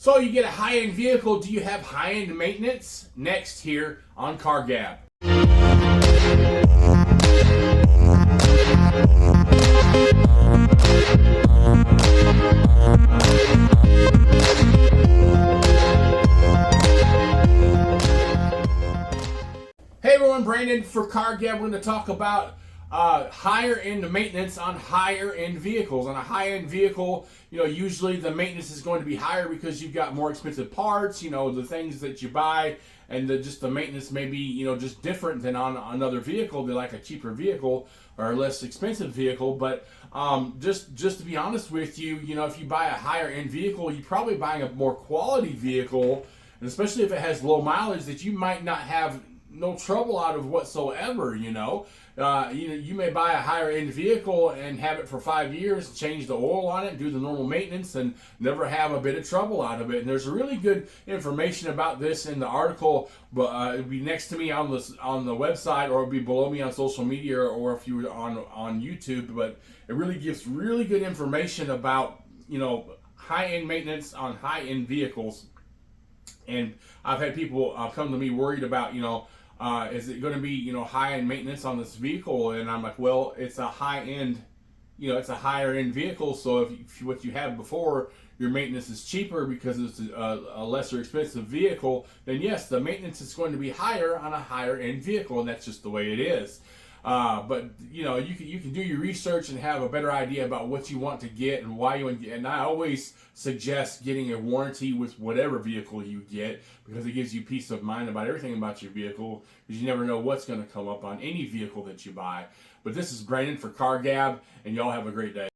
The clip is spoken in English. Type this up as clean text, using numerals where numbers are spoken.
So you get a high-end vehicle, do you have high-end maintenance? Next here on Car Gab. Hey everyone, Brandon for Car Gab. We're going to talk about higher end maintenance on higher end vehicles. On a high end vehicle, usually the maintenance is going to be higher because you've got more expensive parts, the things that you buy, and the maintenance may be, just different than on another vehicle. They're like a cheaper vehicle or a less expensive vehicle. But just to be honest with you, if you buy a higher end vehicle, you're probably buying a more quality vehicle, and especially if it has low mileage that you might not have no trouble out of whatsoever. You may buy a higher end vehicle and have it for 5 years, change the oil on it, do the normal maintenance, and never have a bit of trouble out of it. And there's really good information about this in the article, but it'll be next to me on the website, or it'll be below me on social media, or if you're on YouTube. But it really gives really good information about high end maintenance on high end vehicles. And I've had people come to me worried about, is it going to be, high-end maintenance on this vehicle? And I'm like, well, it's a high-end, it's a higher-end vehicle. So if what you had before, your maintenance is cheaper because it's a lesser expensive vehicle, then yes, the maintenance is going to be higher on a higher-end vehicle, and that's just the way it is. But you can do your research and have a better idea about what you want to get and why you want to get. And I always suggest getting a warranty with whatever vehicle you get, because it gives you peace of mind about everything about your vehicle, because you never know what's going to come up on any vehicle that you buy. But this is Brandon for Car Gab, and y'all have a great day.